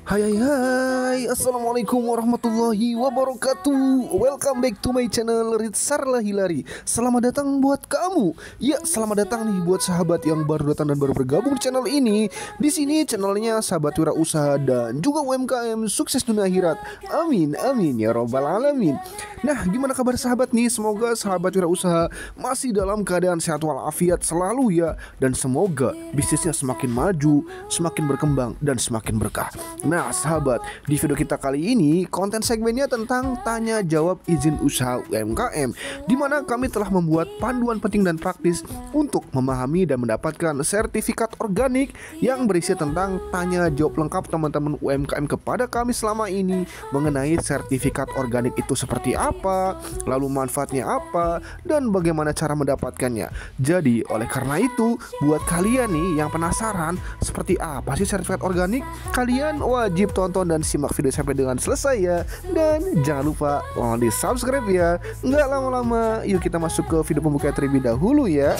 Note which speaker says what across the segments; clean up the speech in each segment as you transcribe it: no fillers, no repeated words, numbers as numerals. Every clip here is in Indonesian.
Speaker 1: Hai hai hai, Assalamualaikum warahmatullahi wabarakatuh. Welcome back to my channel Ritsarla Hilari. Selamat datang buat kamu. Ya, selamat datang nih buat sahabat yang baru datang dan baru bergabung di channel ini. Di sini channelnya sahabat wirausaha dan juga UMKM sukses dunia akhirat. Amin amin ya robbal alamin. Nah, gimana kabar sahabat nih? Semoga sahabat wirausaha masih dalam keadaan sehat walafiat selalu ya, dan semoga bisnisnya semakin maju, semakin berkembang dan semakin berkah. Nah sahabat, di video kita kali ini konten segmennya tentang tanya jawab izin usaha UMKM, di mana kami telah membuat panduan penting dan praktis untuk memahami dan mendapatkan sertifikat organik yang berisi tentang tanya jawab lengkap teman-teman UMKM kepada kami selama ini mengenai sertifikat organik itu seperti apa, lalu manfaatnya apa, dan bagaimana cara mendapatkannya. Jadi oleh karena itu, buat kalian nih yang penasaran seperti apa sih sertifikat organik, kalian wajib tonton dan simak video sampai dengan selesai ya. Dan jangan lupa di subscribe ya. Nggak lama-lama, yuk kita masuk ke video pembuka terlebih dahulu ya.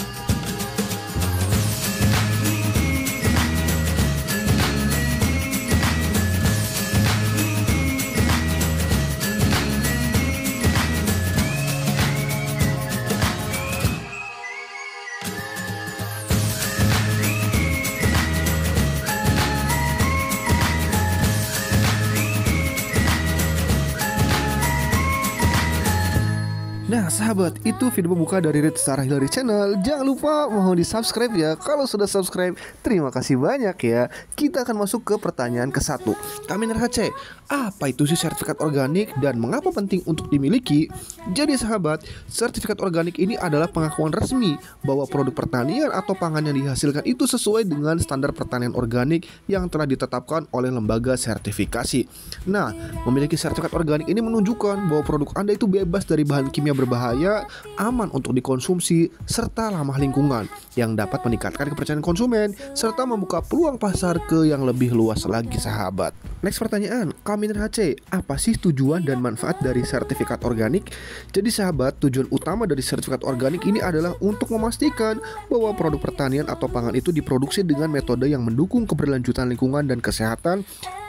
Speaker 1: Nah sahabat, itu video pembuka dari Ritsarla Hilari Channel. Jangan lupa mohon di subscribe ya. Kalau sudah subscribe, terima kasih banyak ya. Kita akan masuk ke pertanyaan ke-1. Kaminer HC, apa itu sih sertifikat organik dan mengapa penting untuk dimiliki? Jadi sahabat, sertifikat organik ini adalah pengakuan resmi bahwa produk pertanian atau pangan yang dihasilkan itu sesuai dengan standar pertanian organik yang telah ditetapkan oleh lembaga sertifikasi. Nah, memiliki sertifikat organik ini menunjukkan bahwa produk Anda itu bebas dari bahan kimia berbahaya, aman untuk dikonsumsi, serta ramah lingkungan yang dapat meningkatkan kepercayaan konsumen serta membuka peluang pasar ke yang lebih luas lagi sahabat. Next pertanyaan, Kaminer HC, apa sih tujuan dan manfaat dari sertifikat organik? Jadi sahabat, tujuan utama dari sertifikat organik ini adalah untuk memastikan bahwa produk pertanian atau pangan itu diproduksi dengan metode yang mendukung keberlanjutan lingkungan dan kesehatan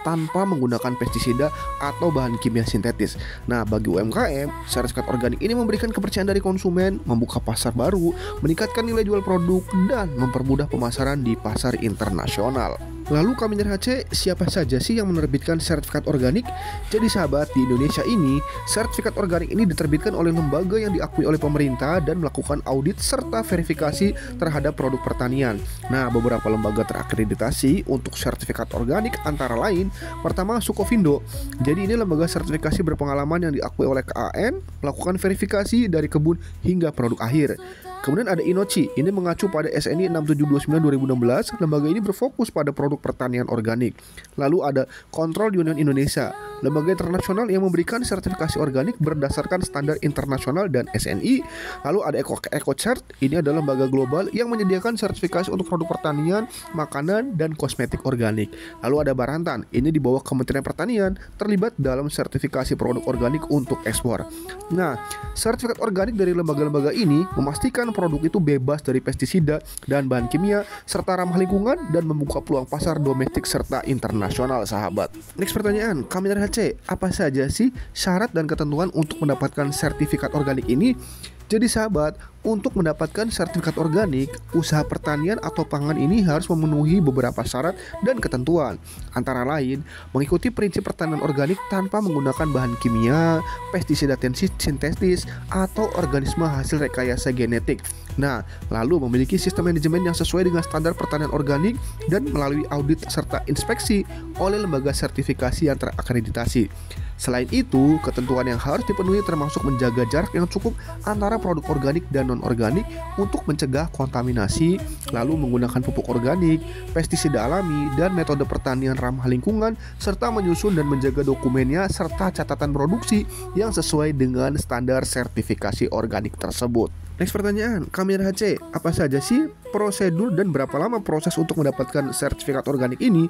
Speaker 1: tanpa menggunakan pestisida atau bahan kimia sintetis. Nah, bagi UMKM, sertifikat organik ini memberikan kepercayaan dari konsumen, membuka pasar baru, meningkatkan nilai jual produk, dan mempermudah pemasaran di pasar internasional. Lalu Kaminer HC, siapa saja sih yang menerbitkan sertifikat organik? Jadi sahabat, di Indonesia ini, sertifikat organik ini diterbitkan oleh lembaga yang diakui oleh pemerintah dan melakukan audit serta verifikasi terhadap produk pertanian. Nah, beberapa lembaga terakreditasi untuk sertifikat organik antara lain, pertama Sukovindo. Jadi ini lembaga sertifikasi berpengalaman yang diakui oleh KAN, melakukan verifikasi dari kebun hingga produk akhir. Kemudian ada Inoci, ini mengacu pada SNI 6729/2016. Lembaga ini berfokus pada produk pertanian organik. Lalu ada Control Union Indonesia, lembaga internasional yang memberikan sertifikasi organik berdasarkan standar internasional dan SNI. Lalu ada EcoCert, ini adalah lembaga global yang menyediakan sertifikasi untuk produk pertanian, makanan, dan kosmetik organik. Lalu ada Barantan, ini di bawah Kementerian Pertanian, terlibat dalam sertifikasi produk organik untuk ekspor. Nah, sertifikat organik dari lembaga-lembaga ini memastikan produk itu bebas dari pestisida dan bahan kimia serta ramah lingkungan dan membuka peluang pasar domestik serta internasional sahabat. Next pertanyaan, Kaminer HC, apa saja sih syarat dan ketentuan untuk mendapatkan sertifikat organik ini? Jadi sahabat, untuk mendapatkan sertifikat organik, usaha pertanian atau pangan ini harus memenuhi beberapa syarat dan ketentuan. Antara lain, mengikuti prinsip pertanian organik tanpa menggunakan bahan kimia, pestisida sintetis, atau organisme hasil rekayasa genetik. Nah, lalu memiliki sistem manajemen yang sesuai dengan standar pertanian organik dan melalui audit serta inspeksi oleh lembaga sertifikasi yang terakreditasi. Selain itu, ketentuan yang harus dipenuhi termasuk menjaga jarak yang cukup antara produk organik dan non-organik untuk mencegah kontaminasi, lalu menggunakan pupuk organik, pestisida alami, dan metode pertanian ramah lingkungan, serta menyusun dan menjaga dokumennya serta catatan produksi yang sesuai dengan standar sertifikasi organik tersebut. Next pertanyaan, Kaminer HC, apa saja sih prosedur dan berapa lama proses untuk mendapatkan sertifikat organik ini?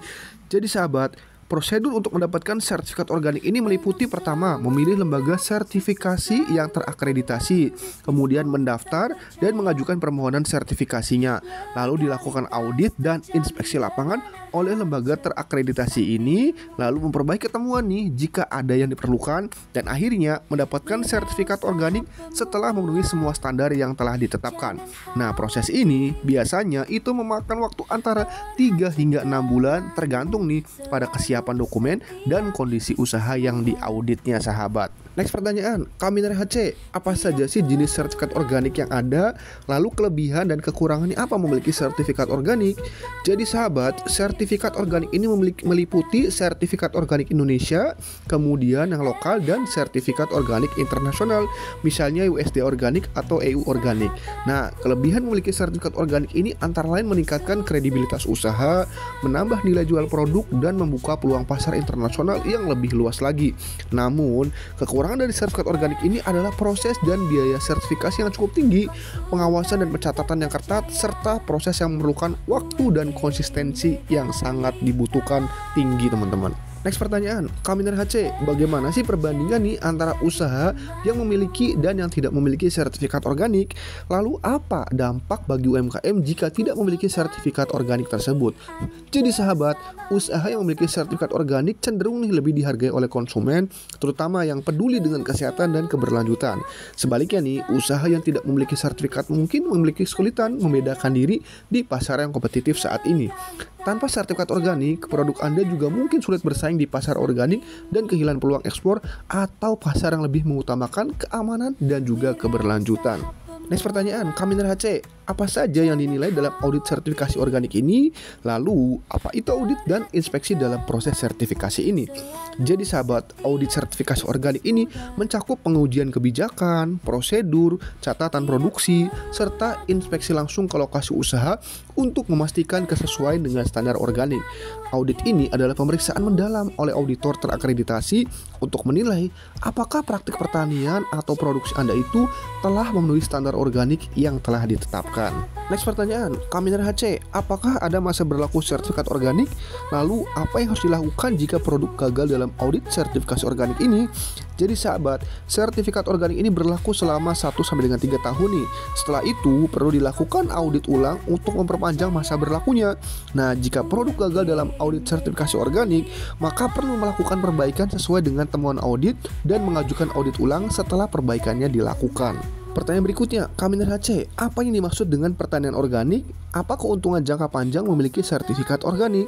Speaker 1: Jadi sahabat, Prosedur untuk mendapatkan sertifikat organik ini meliputi pertama, memilih lembaga sertifikasi yang terakreditasi, kemudian mendaftar dan mengajukan permohonan sertifikasinya, lalu dilakukan audit dan inspeksi lapangan oleh lembaga terakreditasi ini, lalu memperbaiki temuan nih jika ada yang diperlukan, dan akhirnya mendapatkan sertifikat organik setelah memenuhi semua standar yang telah ditetapkan. Nah, proses ini biasanya itu memakan waktu antara 3 hingga 6 bulan tergantung nih pada kesiapan dokumen dan kondisi usaha yang diauditnya, sahabat. Next pertanyaan, Kaminare HC, apa saja sih jenis sertifikat organik yang ada? Lalu kelebihan dan kekurangannya apa memiliki sertifikat organik? Jadi sahabat, sertifikat organik ini meliputi sertifikat organik Indonesia, kemudian yang lokal dan sertifikat organik internasional, misalnya USD organik atau EU organik. Nah, kelebihan memiliki sertifikat organik ini antara lain meningkatkan kredibilitas usaha, menambah nilai jual produk, dan membuka peluang pasar internasional yang lebih luas lagi. Namun, kekurangan dari sertifikat organik ini adalah proses dan biaya sertifikasi yang cukup tinggi, pengawasan dan pencatatan yang ketat, serta proses yang memerlukan waktu dan konsistensi yang sangat dibutuhkan tinggi, teman-teman. Next pertanyaan, Kaminare HC, bagaimana sih perbandingan nih antara usaha yang memiliki dan yang tidak memiliki sertifikat organik? Lalu apa dampak bagi UMKM jika tidak memiliki sertifikat organik tersebut? Jadi sahabat, usaha yang memiliki sertifikat organik cenderung nih lebih dihargai oleh konsumen, terutama yang peduli dengan kesehatan dan keberlanjutan. Sebaliknya nih, usaha yang tidak memiliki sertifikat mungkin memiliki kesulitan membedakan diri di pasar yang kompetitif saat ini. Tanpa sertifikat organik, produk Anda juga mungkin sulit bersaing di pasar organik dan kehilangan peluang ekspor atau pasar yang lebih mengutamakan keamanan dan juga keberlanjutan. Next pertanyaan, Kaminare HC, apa saja yang dinilai dalam audit sertifikasi organik ini? Lalu, apa itu audit dan inspeksi dalam proses sertifikasi ini? Jadi sahabat, audit sertifikasi organik ini mencakup pengujian kebijakan, prosedur, catatan produksi, serta inspeksi langsung ke lokasi usaha untuk memastikan kesesuaian dengan standar organik. Audit ini adalah pemeriksaan mendalam oleh auditor terakreditasi untuk menilai apakah praktik pertanian atau produksi Anda itu telah memenuhi standar organik yang telah ditetapkan. Next pertanyaan, Kaminare HC, apakah ada masa berlaku sertifikat organik? Lalu apa yang harus dilakukan jika produk gagal dalam audit sertifikasi organik ini? Jadi sahabat, sertifikat organik ini berlaku selama 1-3 tahun nih. Setelah itu perlu dilakukan audit ulang untuk memperpanjang masa berlakunya. Nah, jika produk gagal dalam audit sertifikasi organik, maka perlu melakukan perbaikan sesuai dengan temuan audit dan mengajukan audit ulang setelah perbaikannya dilakukan. Pertanyaan berikutnya, Kaminare HC, apa yang dimaksud dengan pertanian organik? Apa keuntungan jangka panjang memiliki sertifikat organik?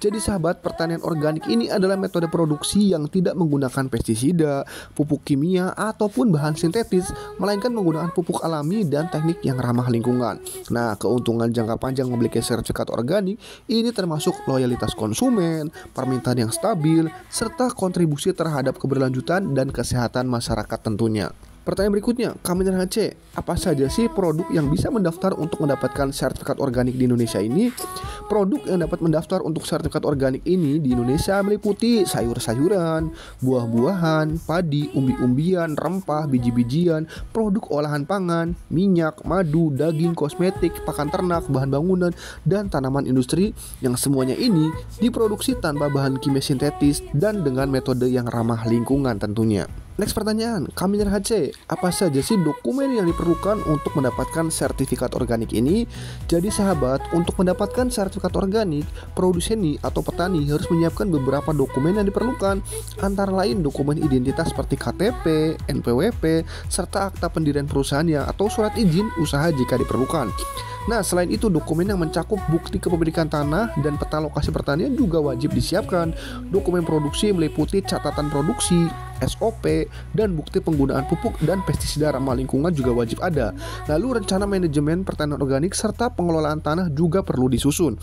Speaker 1: Jadi sahabat, pertanian organik ini adalah metode produksi yang tidak menggunakan pestisida, pupuk kimia, ataupun bahan sintetis, melainkan menggunakan pupuk alami dan teknik yang ramah lingkungan. Nah, keuntungan jangka panjang memiliki sertifikat organik ini termasuk loyalitas konsumen, permintaan yang stabil, serta kontribusi terhadap keberlanjutan dan kesehatan masyarakat tentunya. Pertanyaan berikutnya, Kaminare HC, apa saja sih produk yang bisa mendaftar untuk mendapatkan sertifikat organik di Indonesia ini? Produk yang dapat mendaftar untuk sertifikat organik ini di Indonesia meliputi sayur-sayuran, buah-buahan, padi, umbi-umbian, rempah, biji-bijian, produk olahan pangan, minyak, madu, daging, kosmetik, pakan ternak, bahan bangunan, dan tanaman industri yang semuanya ini diproduksi tanpa bahan kimia sintetis dan dengan metode yang ramah lingkungan tentunya. Next pertanyaan, Kaminare HC, apa saja sih dokumen yang diperlukan untuk mendapatkan sertifikat organik ini? Jadi sahabat, untuk mendapatkan sertifikat organik, produsen atau petani harus menyiapkan beberapa dokumen yang diperlukan, antara lain dokumen identitas seperti KTP, NPWP, serta akta pendirian perusahaannya atau surat izin usaha jika diperlukan. Nah, selain itu dokumen yang mencakup bukti kepemilikan tanah dan peta lokasi pertanian juga wajib disiapkan. Dokumen produksi meliputi catatan produksi, SOP, dan bukti penggunaan pupuk dan pestisida ramah lingkungan juga wajib ada. Lalu rencana manajemen pertanian organik serta pengelolaan tanah juga perlu disusun.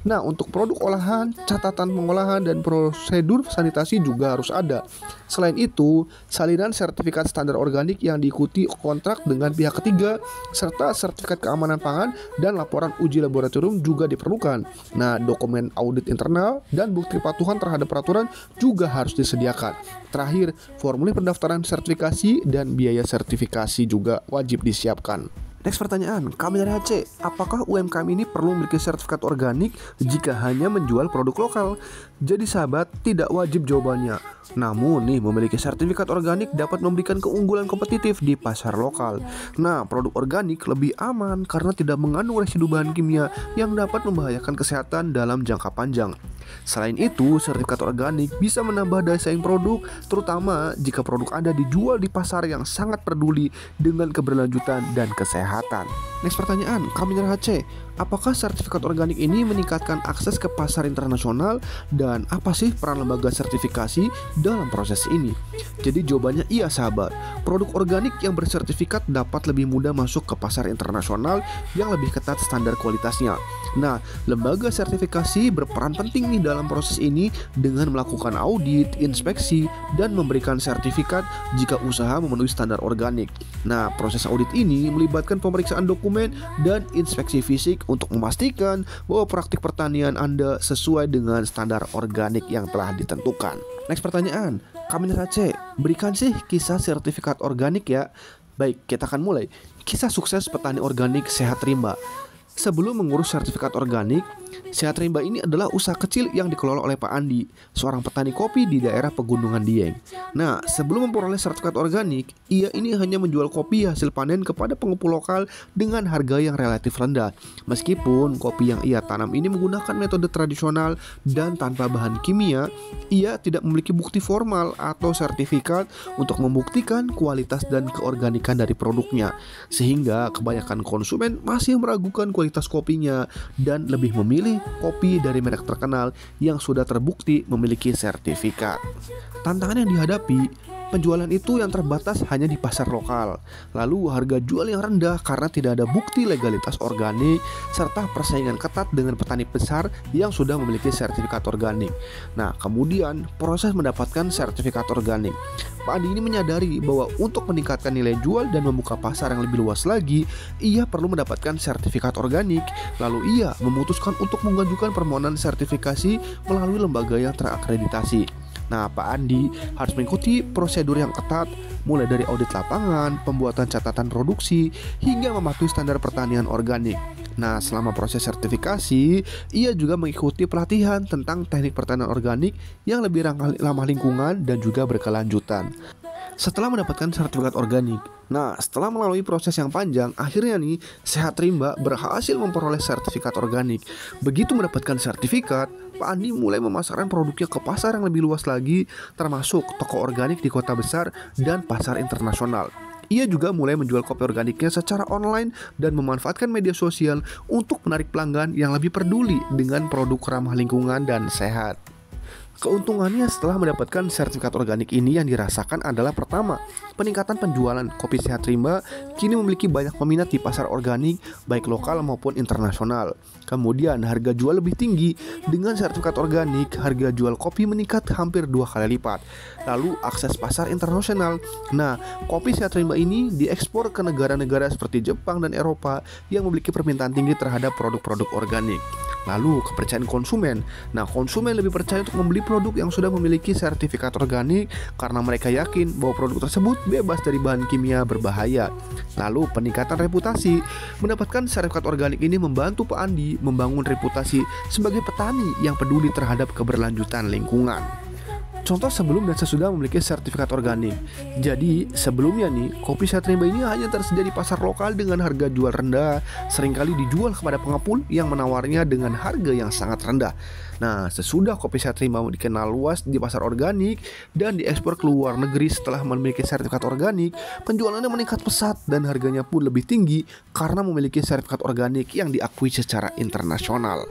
Speaker 1: Nah, untuk produk olahan, catatan pengolahan dan prosedur sanitasi juga harus ada. Selain itu, salinan sertifikat standar organik yang diikuti kontrak dengan pihak ketiga, serta sertifikat keamanan pangan dan laporan uji laboratorium juga diperlukan. Nah, dokumen audit internal dan bukti kepatuhan terhadap peraturan juga harus disediakan. Terakhir, formulir pendaftaran sertifikasi dan biaya sertifikasi juga wajib disiapkan. Next pertanyaan, Kaminare HC, apakah UMKM ini perlu memiliki sertifikat organik jika hanya menjual produk lokal? Jadi sahabat, tidak wajib jawabannya. Namun nih, memiliki sertifikat organik dapat memberikan keunggulan kompetitif di pasar lokal. Nah, produk organik lebih aman karena tidak mengandung residu bahan kimia yang dapat membahayakan kesehatan dalam jangka panjang. Selain itu, sertifikat organik bisa menambah daya saing produk, terutama jika produk Anda dijual di pasar yang sangat peduli dengan keberlanjutan dan kesehatan. Next pertanyaan, Kaminer HC, apakah sertifikat organik ini meningkatkan akses ke pasar internasional dan apa sih peran lembaga sertifikasi dalam proses ini? Jadi jawabannya iya sahabat, produk organik yang bersertifikat dapat lebih mudah masuk ke pasar internasional yang lebih ketat standar kualitasnya. Nah, lembaga sertifikasi berperan penting nih dalam proses ini dengan melakukan audit, inspeksi, dan memberikan sertifikat jika usaha memenuhi standar organik. Nah, proses audit ini melibatkan pemeriksaan dokumen dan inspeksi fisik untuk memastikan bahwa praktik pertanian Anda sesuai dengan standar organik yang telah ditentukan. Next pertanyaan, Kaminer HC, berikan sih kisah sertifikat organik ya. Baik, kita akan mulai. Kisah sukses petani organik Sehat Rimba. Sebelum mengurus sertifikat organik, Sehat Rimba ini adalah usaha kecil yang dikelola oleh Pak Andi, seorang petani kopi di daerah Pegunungan Dieng. Nah, sebelum memperoleh sertifikat organik, ia ini hanya menjual kopi hasil panen kepada pengepul lokal dengan harga yang relatif rendah. Meskipun kopi yang ia tanam ini menggunakan metode tradisional dan tanpa bahan kimia, ia tidak memiliki bukti formal atau sertifikat untuk membuktikan kualitas dan keorganikan dari produknya. Sehingga kebanyakan konsumen masih meragukan kualitas kopinya dan lebih memilih kopi dari merek terkenal yang sudah terbukti memiliki sertifikat. Tantangan yang dihadapi, penjualan itu yang terbatas hanya di pasar lokal. Lalu harga jual yang rendah karena tidak ada bukti legalitas organik, serta persaingan ketat dengan petani besar yang sudah memiliki sertifikat organik. Nah, kemudian proses mendapatkan sertifikat organik. Pak Andi ini menyadari bahwa untuk meningkatkan nilai jual dan membuka pasar yang lebih luas lagi, ia perlu mendapatkan sertifikat organik. Lalu ia memutuskan untuk mengajukan permohonan sertifikasi melalui lembaga yang terakreditasi. Nah, Pak Andi harus mengikuti prosedur yang ketat, mulai dari audit lapangan, pembuatan catatan produksi, hingga mematuhi standar pertanian organik. Nah, selama proses sertifikasi, ia juga mengikuti pelatihan tentang teknik pertanian organik yang lebih ramah lingkungan dan juga berkelanjutan. Setelah mendapatkan sertifikat organik, nah setelah melalui proses yang panjang, akhirnya nih Sehat Rimba berhasil memperoleh sertifikat organik. Begitu mendapatkan sertifikat, Pak Andi mulai memasarkan produknya ke pasar yang lebih luas lagi, termasuk toko organik di kota besar dan pasar internasional. Ia juga mulai menjual kopi organiknya secara online dan memanfaatkan media sosial untuk menarik pelanggan yang lebih peduli dengan produk ramah lingkungan dan sehat. Keuntungannya setelah mendapatkan sertifikat organik ini yang dirasakan adalah pertama, peningkatan penjualan kopi Sehat Rimba kini memiliki banyak peminat di pasar organik baik lokal maupun internasional. Kemudian harga jual lebih tinggi. Dengan sertifikat organik, harga jual kopi meningkat hampir 2 kali lipat. Lalu akses pasar internasional. Nah, kopi Sehat Rimba ini diekspor ke negara-negara seperti Jepang dan Eropa yang memiliki permintaan tinggi terhadap produk-produk organik. Lalu kepercayaan konsumen. Nah, konsumen lebih percaya untuk membeli produk yang sudah memiliki sertifikat organik karena mereka yakin bahwa produk tersebut bebas dari bahan kimia berbahaya. Lalu peningkatan reputasi. Mendapatkan sertifikat organik ini membantu Pak Andi membangun reputasi sebagai petani yang peduli terhadap keberlanjutan lingkungan. Contoh sebelum dan sesudah memiliki sertifikat organik. Jadi sebelumnya nih, kopi Sehat Rimba ini hanya tersedia di pasar lokal dengan harga jual rendah, seringkali dijual kepada pengepul yang menawarnya dengan harga yang sangat rendah. Nah, sesudah kopi Sehat Rimba dikenal luas di pasar organik dan diekspor ke luar negeri setelah memiliki sertifikat organik, penjualannya meningkat pesat dan harganya pun lebih tinggi karena memiliki sertifikat organik yang diakui secara internasional.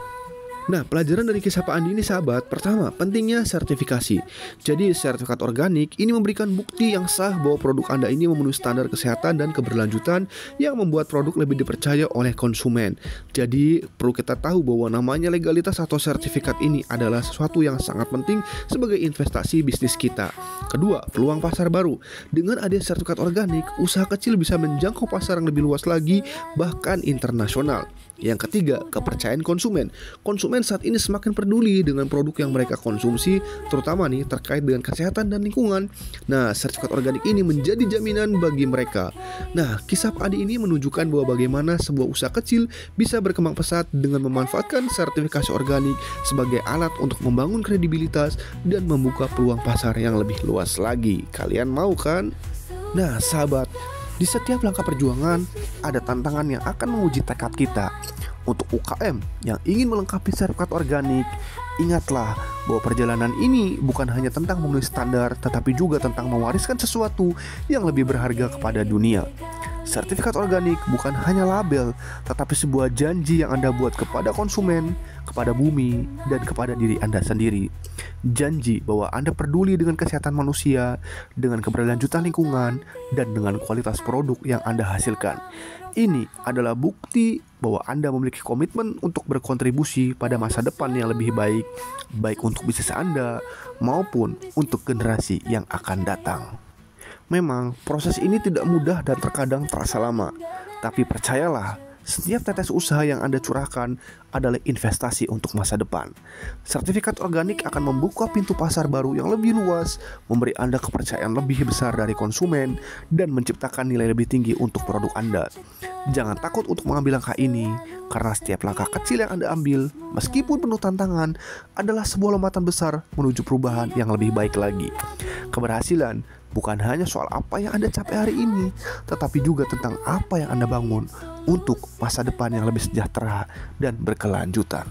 Speaker 1: Nah, pelajaran dari kisah Pak Andi ini sahabat, pertama, pentingnya sertifikasi. Jadi sertifikat organik ini memberikan bukti yang sah bahwa produk Anda ini memenuhi standar kesehatan dan keberlanjutan yang membuat produk lebih dipercaya oleh konsumen. Jadi perlu kita tahu bahwa namanya legalitas atau sertifikat ini adalah sesuatu yang sangat penting sebagai investasi bisnis kita. Kedua, peluang pasar baru. Dengan adanya sertifikat organik, usaha kecil bisa menjangkau pasar yang lebih luas lagi, bahkan internasional. Yang ketiga, kepercayaan konsumen. Konsumen saat ini semakin peduli dengan produk yang mereka konsumsi, terutama nih terkait dengan kesehatan dan lingkungan. Nah, sertifikat organik ini menjadi jaminan bagi mereka. Nah, kisah Pak Adi ini menunjukkan bahwa bagaimana sebuah usaha kecil bisa berkembang pesat dengan memanfaatkan sertifikasi organik sebagai alat untuk membangun kredibilitas dan membuka peluang pasar yang lebih luas lagi. Kalian mau kan? Nah, sahabat, di setiap langkah perjuangan ada tantangan yang akan menguji tekad kita. Untuk UKM yang ingin melengkapi sertifikat organik, ingatlah bahwa perjalanan ini bukan hanya tentang memenuhi standar, tetapi juga tentang mewariskan sesuatu yang lebih berharga kepada dunia. Sertifikat organik bukan hanya label, tetapi sebuah janji yang Anda buat kepada konsumen, kepada bumi, dan kepada diri Anda sendiri. Janji bahwa Anda peduli dengan kesehatan manusia, dengan keberlanjutan lingkungan, dan dengan kualitas produk yang Anda hasilkan. Ini adalah bukti bahwa Anda memiliki komitmen untuk berkontribusi pada masa depan yang lebih baik, baik untuk bisnis Anda maupun untuk generasi yang akan datang. Memang proses ini tidak mudah dan terkadang terasa lama, tapi percayalah, setiap tetes usaha yang Anda curahkan adalah investasi untuk masa depan. Sertifikat organik akan membuka pintu pasar baru yang lebih luas, memberi Anda kepercayaan lebih besar dari konsumen, dan menciptakan nilai lebih tinggi untuk produk Anda. Jangan takut untuk mengambil langkah ini, karena setiap langkah kecil yang Anda ambil, meskipun penuh tantangan, adalah sebuah lompatan besar menuju perubahan yang lebih baik lagi. Keberhasilan bukan hanya soal apa yang Anda capai hari ini, tetapi juga tentang apa yang Anda bangun untuk masa depan yang lebih sejahtera dan berkelanjutan.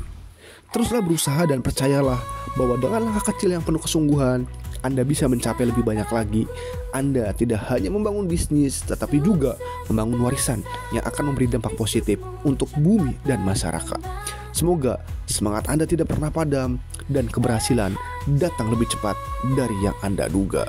Speaker 1: Teruslah berusaha dan percayalah bahwa dengan langkah kecil yang penuh kesungguhan, Anda bisa mencapai lebih banyak lagi. Anda tidak hanya membangun bisnis, tetapi juga membangun warisan yang akan memberi dampak positif untuk bumi dan masyarakat. Semoga semangat Anda tidak pernah padam dan keberhasilan datang lebih cepat dari yang Anda duga.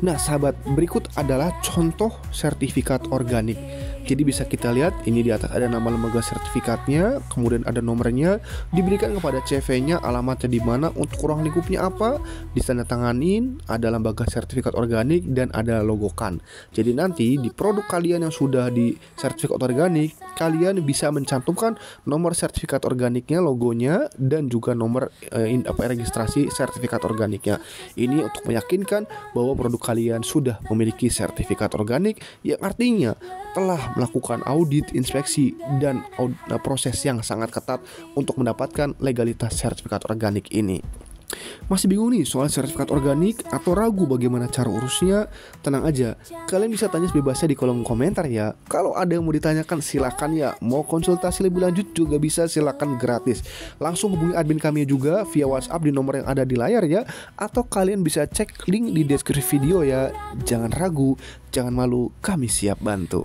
Speaker 1: Nah, sahabat, berikut adalah contoh sertifikat organik. Jadi bisa kita lihat, ini di atas ada nama lembaga sertifikatnya, kemudian ada nomornya, diberikan kepada CV-nya, alamatnya di mana, untuk ruang lingkupnya apa, ditandatanganin, ada lembaga sertifikat organik, dan ada logo KAN. Jadi nanti di produk kalian yang sudah di sertifikat organik, kalian bisa mencantumkan nomor sertifikat organiknya, logonya, dan juga nomor registrasi sertifikat organiknya. Ini untuk meyakinkan bahwa produk kalian sudah memiliki sertifikat organik, yang artinya telah melakukan audit, inspeksi, dan proses yang sangat ketat untuk mendapatkan legalitas sertifikat organik ini. Masih bingung nih soal sertifikat organik atau ragu bagaimana cara urusnya? Tenang aja, kalian bisa tanya sebebasnya di kolom komentar ya. Kalau ada yang mau ditanyakan silakan ya. Mau konsultasi lebih lanjut juga bisa, silakan gratis. Langsung hubungi admin kami juga via WhatsApp di nomor yang ada di layar ya. Atau kalian bisa cek link di deskripsi video ya. Jangan ragu, jangan malu, kami siap bantu.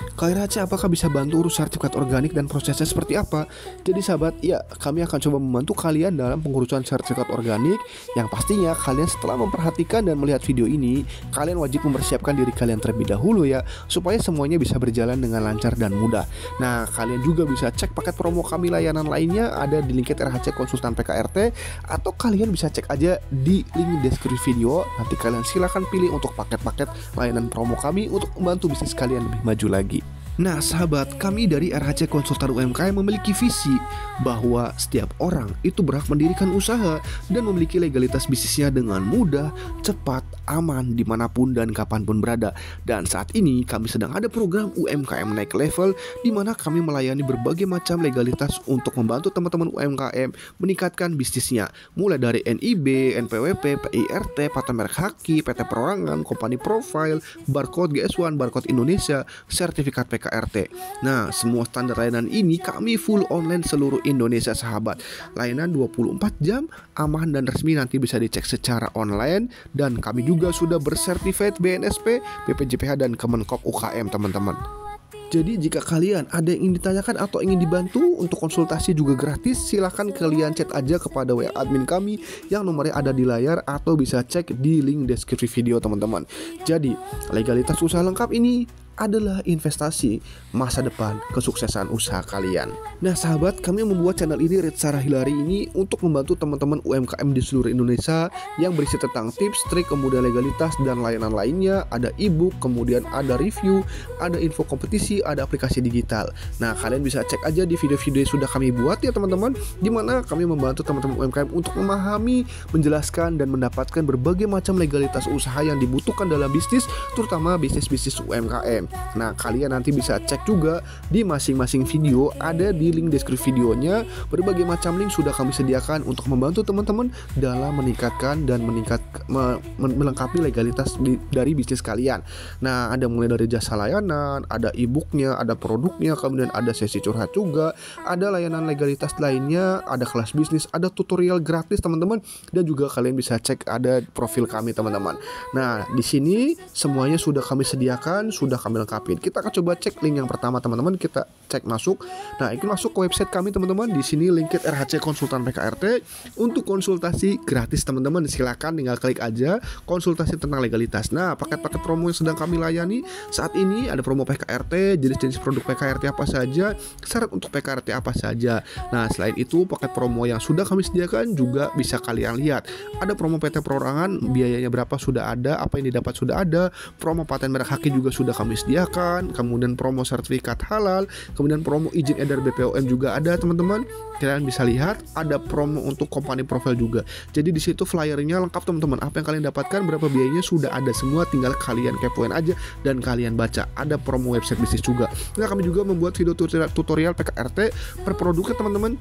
Speaker 1: Kalian Raca apakah bisa bantu urus sertifikat organik dan prosesnya seperti apa? Jadi sahabat, ya kami akan coba membantu kalian dalam pengurusan sertifikat organik. Yang pastinya kalian setelah memperhatikan dan melihat video ini, kalian wajib mempersiapkan diri kalian terlebih dahulu ya, supaya semuanya bisa berjalan dengan lancar dan mudah. Nah, kalian juga bisa cek paket promo kami layanan lainnya, ada di link RHC Konsultan PKRT, atau kalian bisa cek aja di link deskripsi video. Nanti kalian silahkan pilih untuk paket-paket layanan promo kami untuk membantu bisnis kalian lebih maju lagi. Nah sahabat, kami dari RHC Konsultan UMKM memiliki visi bahwa setiap orang itu berhak mendirikan usaha dan memiliki legalitas bisnisnya dengan mudah, cepat, aman dimanapun dan kapanpun berada. Dan saat ini kami sedang ada program UMKM Naik Level, di mana kami melayani berbagai macam legalitas untuk membantu teman-teman UMKM meningkatkan bisnisnya, mulai dari NIB, NPWP, PIRT, Paten Merek Haki, PT Perorangan, Company Profile, Barcode GS1, Barcode Indonesia, sertifikat PKRT. Nah, semua standar layanan ini kami full online seluruh Indonesia sahabat. Layanan 24 jam, aman dan resmi, nanti bisa dicek secara online. Dan kami juga sudah bersertifikat BNSP, BPJPH, dan Kemenkop UKM teman-teman. Jadi jika kalian ada yang ingin ditanyakan atau ingin dibantu untuk konsultasi juga gratis, silahkan kalian chat aja kepada WA admin kami yang nomornya ada di layar, atau bisa cek di link deskripsi video teman-teman. Jadi legalitas usaha lengkap ini adalah investasi masa depan kesuksesan usaha kalian. Nah sahabat, kami membuat channel ini Red Sarah Hillary ini untuk membantu teman-teman UMKM di seluruh Indonesia yang berisi tentang tips, trik, kemudian legalitas dan layanan lainnya. Ada ebook, kemudian ada review, ada info kompetisi, ada aplikasi digital. Nah kalian bisa cek aja di video-video yang sudah kami buat ya teman-teman, dimana kami membantu teman-teman UMKM untuk memahami, menjelaskan dan mendapatkan berbagai macam legalitas usaha yang dibutuhkan dalam bisnis, terutama bisnis-bisnis UMKM. Nah kalian nanti bisa cek juga di masing-masing video, ada di link deskripsi videonya. Berbagai macam link sudah kami sediakan untuk membantu teman-teman dalam meningkatkan dan melengkapi legalitas dari bisnis kalian. Nah ada mulai dari jasa layanan, ada e-booknya, ada produknya, kemudian ada sesi curhat juga, ada layanan legalitas lainnya, ada kelas bisnis, ada tutorial gratis teman-teman, dan juga kalian bisa cek ada profil kami teman-teman. Nah di sini semuanya sudah kami sediakan, sudah kami lengkapin. Kita akan coba cek link yang pertama teman-teman, kita cek masuk. Nah ini masuk ke website kami teman-teman. Di sini linked RHC Konsultan PKRT untuk konsultasi gratis teman-teman. Silakan tinggal klik aja konsultasi tentang legalitas. Nah paket-paket promo yang sedang kami layani saat ini ada promo PKRT, jenis-jenis produk PKRT apa saja, syarat untuk PKRT apa saja. Nah selain itu paket promo yang sudah kami sediakan juga bisa kalian lihat. Ada promo PT Perorangan, biayanya berapa sudah ada, apa yang didapat sudah ada, promo paten merek haki juga sudah kami sediakan, kemudian promo sertifikat halal, kemudian promo izin edar BPOM juga ada teman-teman. Kalian bisa lihat ada promo untuk company profile juga. Jadi di situ flyernya lengkap teman-teman. Apa yang kalian dapatkan, berapa biayanya sudah ada semua, tinggal kalian kepoin aja dan kalian baca. Ada promo website bisnis juga. Nah kami juga membuat video tutorial PKRT per produknya teman-teman.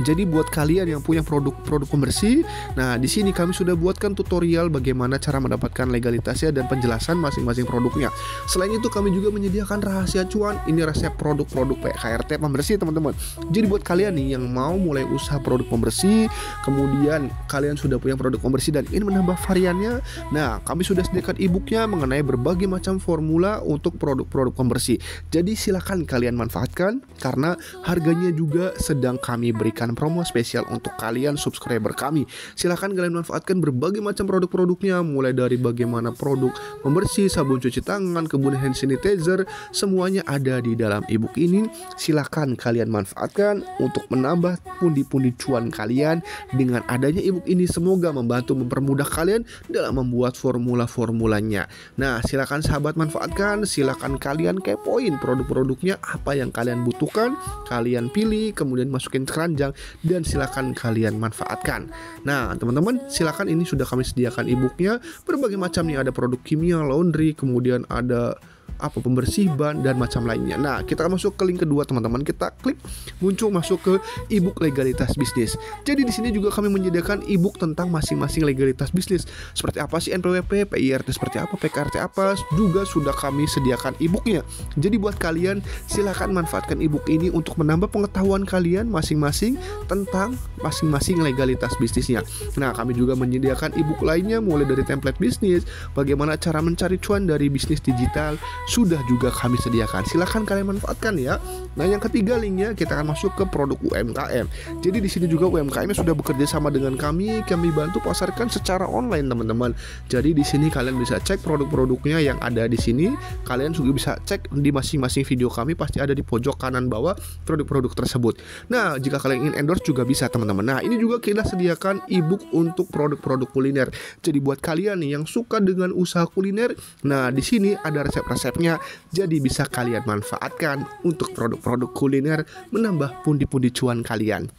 Speaker 1: Jadi buat kalian yang punya produk pembersih, nah di sini kami sudah buatkan tutorial bagaimana cara mendapatkan legalitasnya dan penjelasan masing-masing produknya. Selain itu kami juga menyediakan rahasia cuan, ini resep produk-produk PKRT pembersih teman-teman. Jadi buat kalian nih yang mau mulai usaha produk pembersih, kemudian kalian sudah punya produk pembersih dan ingin menambah variannya, nah kami sudah sediakan e-booknya mengenai berbagai macam formula untuk produk-produk pembersih. Jadi silakan kalian manfaatkan karena harganya juga sedang kami berikan promo spesial untuk kalian subscriber kami. Silahkan kalian manfaatkan berbagai macam produk-produknya, mulai dari bagaimana produk pembersih, sabun cuci tangan, kemudian hand sanitizer, semuanya ada di dalam ebook ini. Silahkan kalian manfaatkan untuk menambah pundi-pundi cuan kalian. Dengan adanya ebook ini semoga membantu mempermudah kalian dalam membuat formula-formulanya. Nah silahkan sahabat manfaatkan, silahkan kalian kepoin produk-produknya, apa yang kalian butuhkan, kalian pilih, kemudian masukin keranjang dan silakan kalian manfaatkan. Nah teman-teman, silakan, ini sudah kami sediakan e-booknya berbagai macam nih, ada produk kimia, laundry, kemudian ada pembersih ban dan macam lainnya. Nah kita akan masuk ke link kedua teman-teman, kita klik muncul masuk ke ebook legalitas bisnis. Jadi di sini juga kami menyediakan ebook tentang masing-masing legalitas bisnis, seperti apa sih NPWP, PIRT seperti apa, PKRT apa, juga sudah kami sediakan ebooknya. Jadi buat kalian silakan manfaatkan ebook ini untuk menambah pengetahuan kalian masing-masing tentang masing-masing legalitas bisnisnya. Nah kami juga menyediakan ebook lainnya mulai dari template bisnis, bagaimana cara mencari cuan dari bisnis digital, sudah juga kami sediakan. Silahkan kalian manfaatkan ya. Nah yang ketiga linknya kita akan masuk ke produk UMKM. Jadi di sini juga UMKM sudah bekerja sama dengan kami bantu pasarkan secara online teman-teman. Jadi di sini kalian bisa cek produk-produknya yang ada di sini. Kalian juga bisa cek di masing-masing video kami, pasti ada di pojok kanan bawah produk-produk tersebut. Nah jika kalian ingin endorse juga bisa teman-teman. Nah ini juga kita sediakan ebook untuk produk-produk kuliner. Jadi buat kalian nih yang suka dengan usaha kuliner, nah di sini ada resep-resepnya. Jadi bisa kalian manfaatkan untuk produk-produk kuliner, menambah pundi-pundi cuan kalian.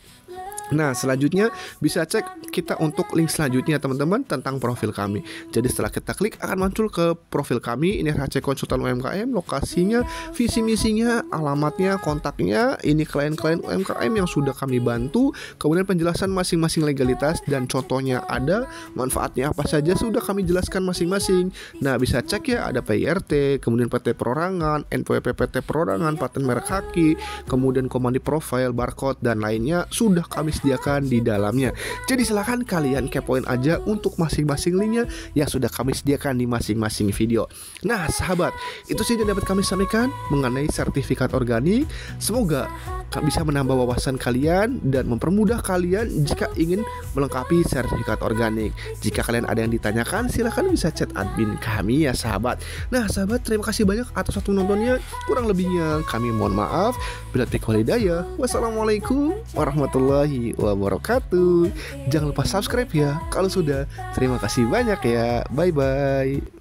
Speaker 1: Nah selanjutnya bisa cek kita untuk link selanjutnya teman-teman tentang profil kami. Jadi setelah kita klik akan muncul ke profil kami. Ini RHC Konsultan UMKM, lokasinya, visi misinya, alamatnya, kontaknya. Ini klien-klien UMKM yang sudah kami bantu. Kemudian penjelasan masing-masing legalitas dan contohnya ada, manfaatnya apa saja sudah kami jelaskan masing-masing. Nah bisa cek ya, ada PIRT, kemudian PT Perorangan, NPWP PT Perorangan, paten merek haki, kemudian komandi profile, barcode dan lainnya sudah kami sediakan di dalamnya. Jadi silahkan kalian kepoin aja untuk masing-masing linknya yang sudah kami sediakan di masing-masing video. Nah sahabat, itu saja dapat kami sampaikan mengenai sertifikat organik. Semoga bisa menambah wawasan kalian dan mempermudah kalian jika ingin melengkapi sertifikat organik. Jika kalian ada yang ditanyakan, silahkan bisa chat admin kami ya sahabat. Nah sahabat, terima kasih banyak atas waktu menontonnya. Kurang lebihnya kami mohon maaf. Bila taufiq wal hidayah. Wassalamualaikum warahmatullahi wabarakatuh. Jangan lupa subscribe ya kalau sudah. Terima kasih banyak ya. Bye bye.